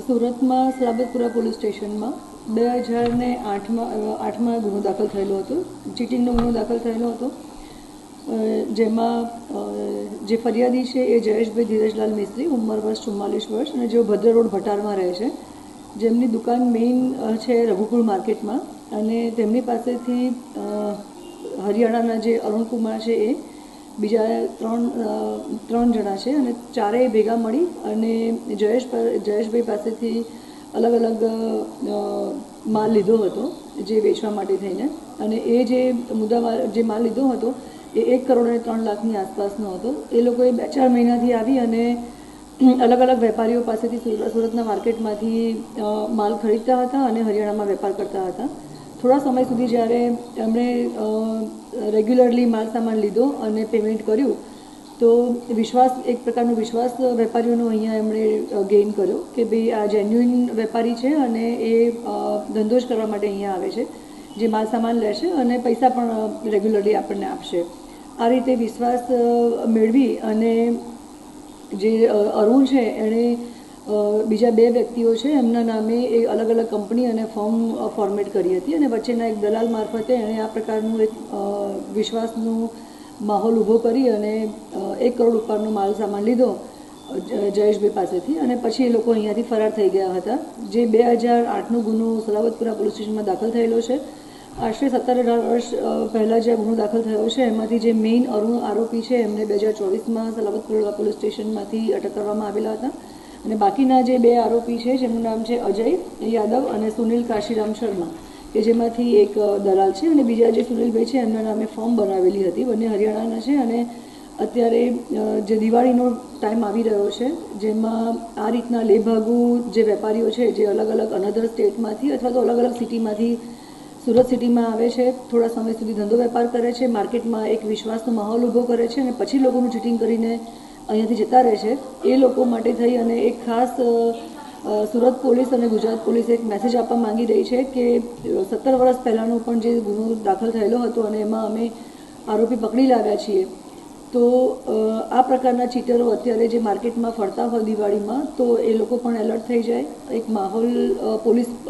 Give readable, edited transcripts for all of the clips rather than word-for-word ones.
સુરતમાં સલાબતપુરા પોલીસ સ્ટેશનમાં 2008માં ગુનો દાખલ થયેલો હતો. ચીટિંગનો ગુનો દાખલ થયેલો હતો, જેમાં જે ફરિયાદી છે એ જયેશભાઈ ધીરજલાલ મિસ્ત્રી, ઉંમર વર્ષ 44 વર્ષ, અને જેઓ ભદ્ર રોડ ભટારમાં રહે છે, જેમની દુકાન મેઇન છે રઘુકુળ માર્કેટમાં. અને તેમની પાસેથી હરિયાણાના જે અરુણકુમાર છે એ બીજા ત્રણ જણા છે, અને ચારેય ભેગા મળી અને જયેશભાઈ પાસેથી અલગ અલગ માલ લીધો હતો જે વેચવા માટે થઈને. અને એ જે જે માલ લીધો હતો એ 1 કરોડ અને 3 લાખની આસપાસનો હતો. એ લોકોએ 2-4 મહિનાથી આવી અને અલગ અલગ વેપારીઓ પાસેથી સુરતના માર્કેટમાંથી માલ ખરીદતા હતા અને હરિયાણામાં વેપાર કરતા હતા. થોડા સમય સુધી જ્યારે એમણે રેગ્યુલરલી માલ સામાન લીધો અને પેમેન્ટ કર્યું, તો એક પ્રકારનો વિશ્વાસ વેપારીઓનો અહીંયા એમણે ગેઇન કર્યો કે ભાઈ આ જેન્યુઇન વેપારી છે અને એ ધંધો જ કરવા માટે અહીંયા આવે છે, જે માલ સામાન લેશે અને પૈસા પણ રેગ્યુલરલી આપણને આપશે. આ રીતે વિશ્વાસ મેળવી અને જે અરુણ છે એણે બીજા 2 વ્યક્તિઓ છે એમના નામે એ અલગ અલગ કંપની અને ફોર્મ ફોર્મેટ કરી હતી, અને વચ્ચેના એક દલાલ મારફતે એણે આ પ્રકારનું એક વિશ્વાસનું માહોલ ઊભો કરી અને 1 કરોડ ઉપરનો માલ સામાન લીધો જયેશભાઈ પાસેથી, અને પછી એ લોકો અહીંયાથી ફરાર થઈ ગયા હતા. જે 2008નો ગુનો સલાબતપુરા પોલીસ સ્ટેશનમાં દાખલ થયેલો છે. આશરે 17-18 વર્ષ પહેલાં જે ગુનો દાખલ થયો છે એમાંથી જે મેઇન આરોપી છે એમને 2024માં સલાબતપુરા પોલીસ સ્ટેશનમાંથી અટક કરવામાં આવેલા હતા. અને બાકીના જે 2 આરોપી છે જેમનું નામ છે અજય યાદવ અને સુનિલ કાશીરામ શર્મા, કે જેમાંથી એક દલાલ છે, અને બીજા જે સુનિલભાઈ છે એમના નામે ફોર્મ બનાવેલી હતી. બંને હરિયાણાના છે. અને અત્યારે જે દિવાળીનો ટાઈમ આવી રહ્યો છે, જેમાં આ રીતના લેભાગુ જે વેપારીઓ છે જે અલગ અલગ અનધર સ્ટેટમાંથી અથવા તો અલગ અલગ સિટીમાંથી સુરત સિટીમાં આવે છે, થોડા સમય સુધી ધંધો વેપાર કરે છે, માર્કેટમાં એક વિશ્વાસનો માહોલ ઊભો કરે છે અને પછી લોકોનું ચીટિંગ કરીને અહીંયાથી જતા રહે છે. એ લોકો માટે થઈ અને એક ખાસ સુરત પોલીસ અને ગુજરાત પોલીસ એક મેસેજ આપવા માંગી રહી છે કે 17 વર્ષ પહેલાંનો પણ જે ગુનો દાખલ થયેલો હતો અને એમાં અમે આરોપી પકડી લાવ્યા છીએ. તો આ પ્રકારના ચીટરો અત્યારે જે માર્કેટમાં ફરતા હોય દિવાળીમાં, તો એ લોકો પણ એલર્ટ થઈ જાય. એક માહોલ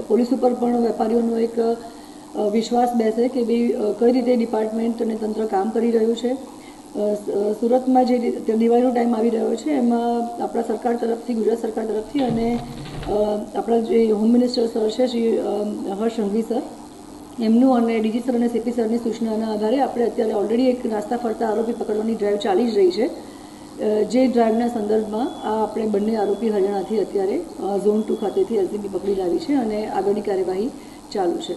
પોલીસ ઉપર પણ વેપારીઓનો એક વિશ્વાસ બેસે કે ભાઈ કઈ રીતે ડિપાર્ટમેન્ટ અને તંત્ર કામ કરી રહ્યું છે. સુરતમાં જે દિવાળીનો ટાઈમ આવી રહ્યો છે એમાં આપણા સરકાર તરફથી, ગુજરાત સરકાર તરફથી અને આપણા જે હોમ મિનિસ્ટર સર છે શ્રી હર્ષ સંઘવી સર, એમનું અને ડીજી સર અને સીપી સરની સૂચનાના આધારે આપણે અત્યારે ઓલરેડી એક નાસ્તા ફરતા આરોપી પકડવાની ડ્રાઈવ ચાલી જ રહી છે. જે ડ્રાઈવના સંદર્ભમાં આ આપણે બંને આરોપી હરિયાણાથી અત્યારે ઝોન 2 ખાતેથી એલસીબી પકડી લાવી છે અને આગળની કાર્યવાહી ચાલુ છે.